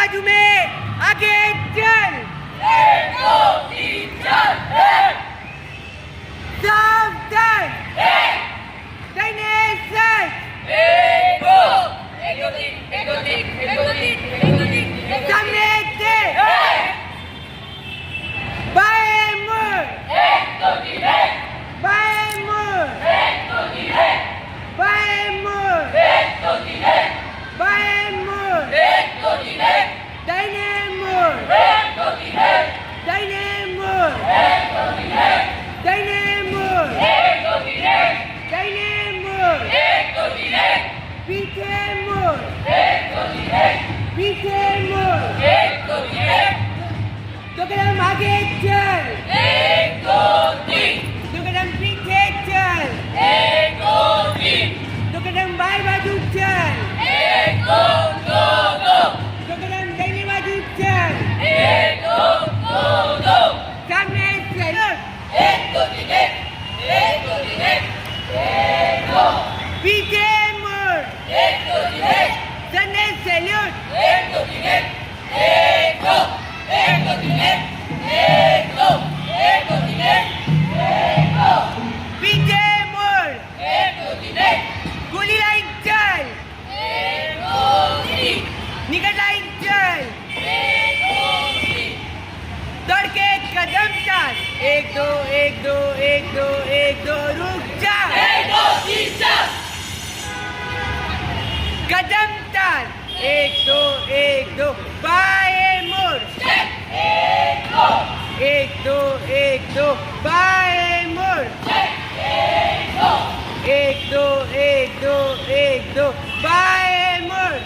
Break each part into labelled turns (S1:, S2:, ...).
S1: बाजू में आगे चल।
S2: 1 2 3 4
S1: सावधान दाहिने साइड।
S2: 1 2 1 2 3 1 2 3 1 2 3 1 2 3
S1: सामने से बाएं मुड़।
S2: 1 2 3
S1: बाएं मुड़।
S2: 1 2 3
S1: बाएं मुड़।
S2: 1 2 3
S1: बाएं मुड़।
S2: 1 2 3
S1: दाहिने मुड़।
S2: 1 2 3
S1: दाहिने मुड़।
S2: 1 2 3
S1: दाहिने मुड़।
S2: 1 2 3
S1: दाहिने मुड़।
S2: 1 2 3
S1: पीछे मुड़।
S2: 1 2 3
S1: पीछे मुड़।
S2: 1 2 3
S1: दो कदम आगे चल।
S2: 1 2 3
S1: दो कदम पीछे चल।
S2: 1 2 3
S1: दो कदम बाएं बाजू चल।
S2: 1 2 2 2
S1: दो कदम दाहिने बाजू चल।
S2: 1 2 2 2
S1: सामने से लुट।
S2: 1 2 3 1 2 3 1 2
S1: पीछे मुड़।
S2: 1 2 3
S1: सामने से लुट।
S2: 1 2 3 1 2 1 2 3 1 2 1 2 3 1 2
S1: पीछे मुड़।
S2: 1 2 3
S1: गोली लाइन चल।
S2: 1 2 3
S1: निकट लाइन चल।
S2: 1 2 3
S1: दौड़ के कदम चल। 1 2 1 2 1 2 1 2 रुक जा।
S2: 1 2 3 4
S1: कदम चल। 1 2 1 2 बाएं मुड़।
S2: 1 2
S1: 1 2 1 2 बाएं मुड़।
S2: 1 2
S1: 1 2 1 2 1 2 बाएं मुड़।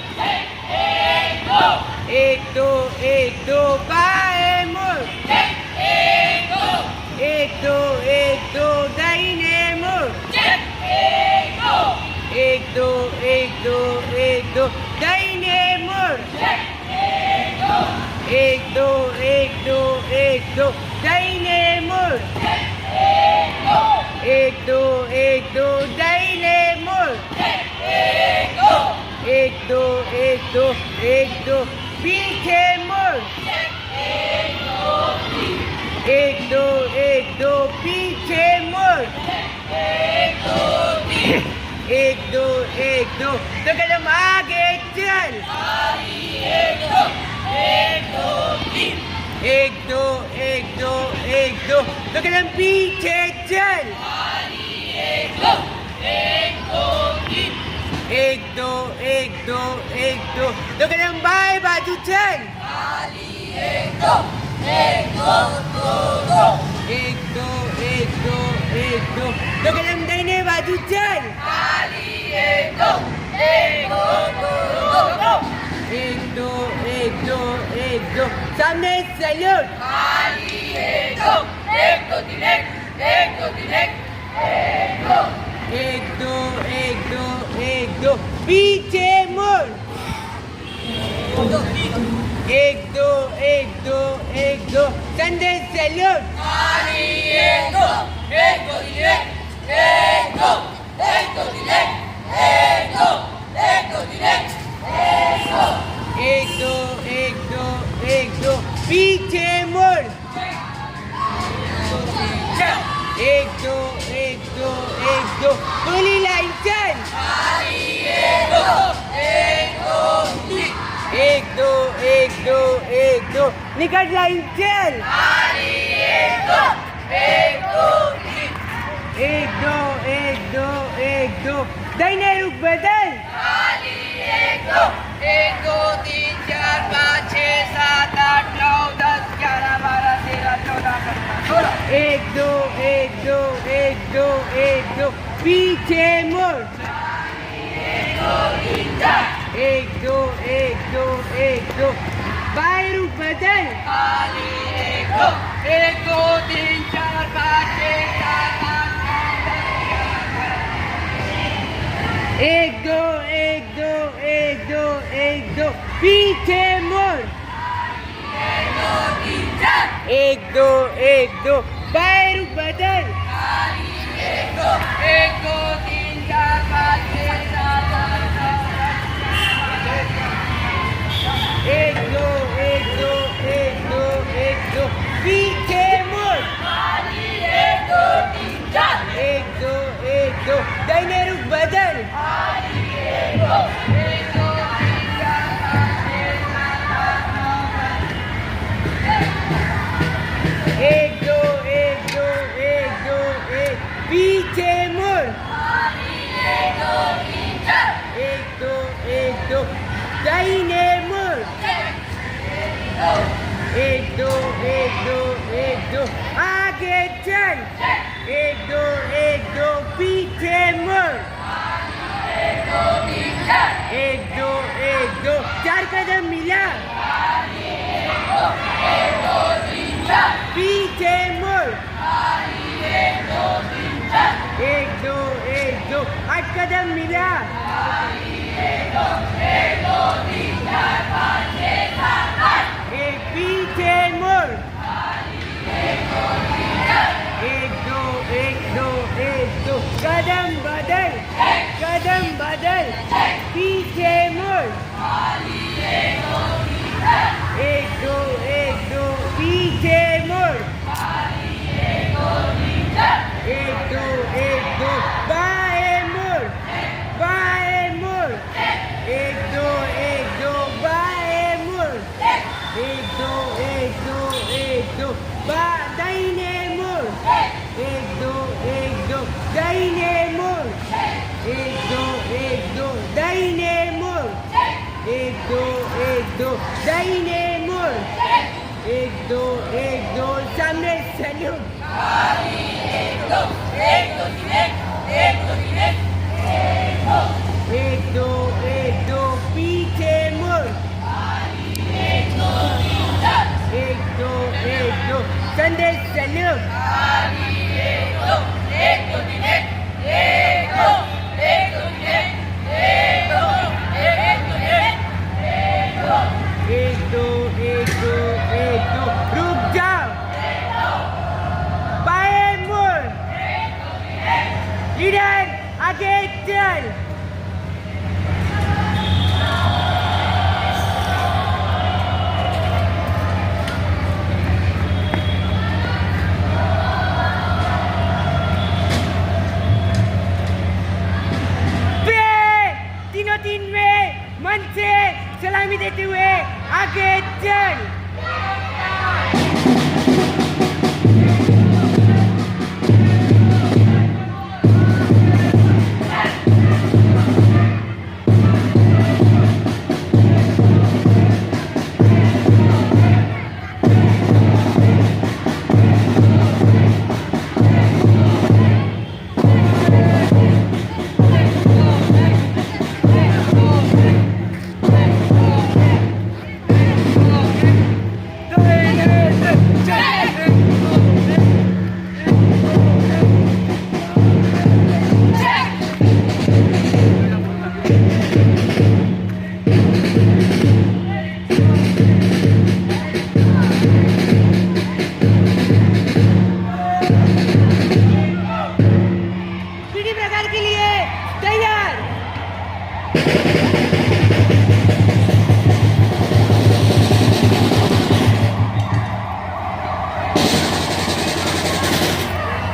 S2: 1 2
S1: 1 2 1 2 बाएं मुड़।
S2: 1 2
S1: 1 2 1 2 दाहिने मुड़।
S2: 1 2
S1: 1 2 1 2 1 2 दाहिने मुड़। 1 2 1 2 1 2 दाहिने मुड़। 1 2 1 2 दाहिने मुड़। 1 2 1 2 1 2 पीछे मुड़। 1 2 1 2 पीछे मुड़। 1 2 1 2 तो कदम आगे चल। 1 2 1 2 1 2 तो कदम पीछे चल। 1 2 1 2 1 2 तो कदम बाएं बाजू चल। 1 2 1 2 1 2 1 2 तो कदम दाहिने बाजू चल। 1 2 1 2 1 2 सामने सैल्यूट। 1 2 1 2 1 2 पीछे मुड़। 1 2 1 2 1 2 संडे सैल्यूट। 1 2 1 2 1 2 1 2 1 2 पीछे मुड़। 1 2 1 2 1 2 गोली लाइन चल। 1 2 1 2 1 2 निकट लाइन चल। 1 2 1 2 1 2 1 2 दाहिने रुख बदल।
S2: 1 2 3 4 5 6 7 8 9 10 11 12 13 14 15 16
S1: 1 2 1 2 1 2 1 2 पीछे मुड़। 1 2 1 2 1 2 बाएं रुख बदल।
S2: 1 2 3 4 5 6 7 8
S1: 1 2 1 2 1 2 1 2 पीछे मुड़। 1 2 1 2 बाएं रुख बदल।
S2: 1 2 3 4 5 6 7 8 9 10
S1: 1 2 दाहिने रुख बदल
S2: एक दो तीन चार पाँच छः सात आठ नौ दस।
S1: एक दो एक दो एक दो एक पीछे मुड़
S2: एक दो तीन चार
S1: एक दो दाहिने मुड़ एक दो आगे चल एक दो पीछे मुड़ एक दो चार कदम मिला पीछे मुड़ एक दो आठ कदम मिला एक पीछे मुड़ एक दो कदम बदल पीछे मुड़ एक दो पीछे मुड़ एक दो बाएं मुड़ एक दो बाएं मुड़ एक दो दाहिने मुड़ एक दो दाहिने मुड़ एक दो दाहिने मुड़ एक दो दाहिने मुड़ एक दो सामने सैल्यूट एक दो पीछे मुड़ एक दो संदेश सैल्यूट एक दो रुक जाओ बाएं मुड़ इधर आगे चल तीनों तीन में मन से सलामी देते हुए आगे चल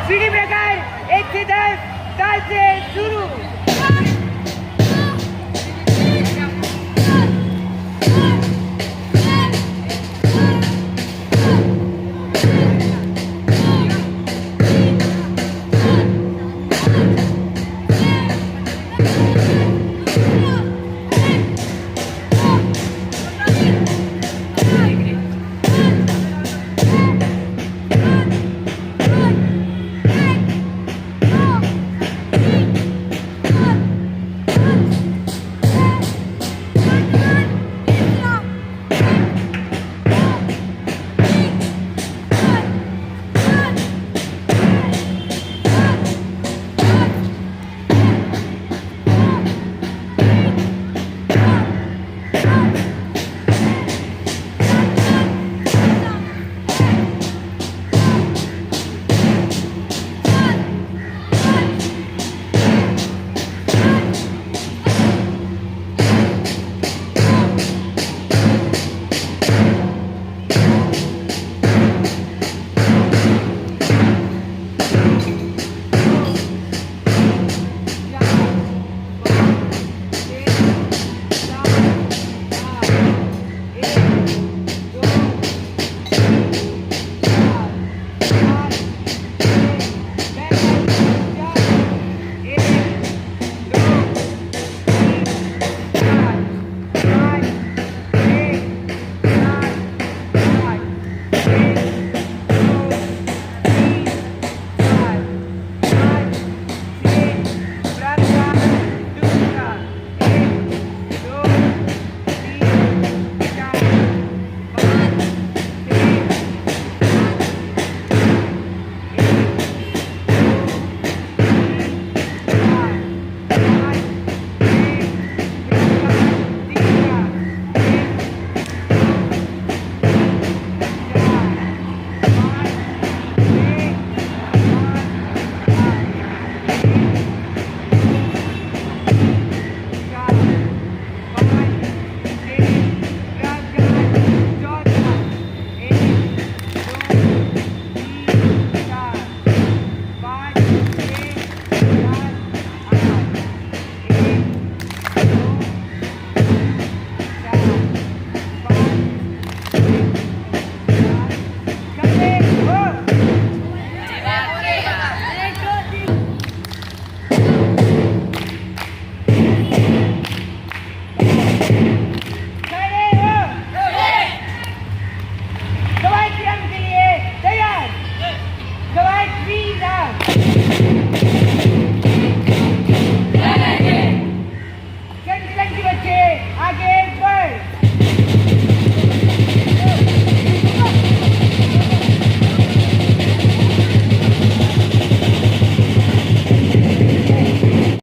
S1: सीढ़ी प्रकार 1 से 10 ताल से शुरू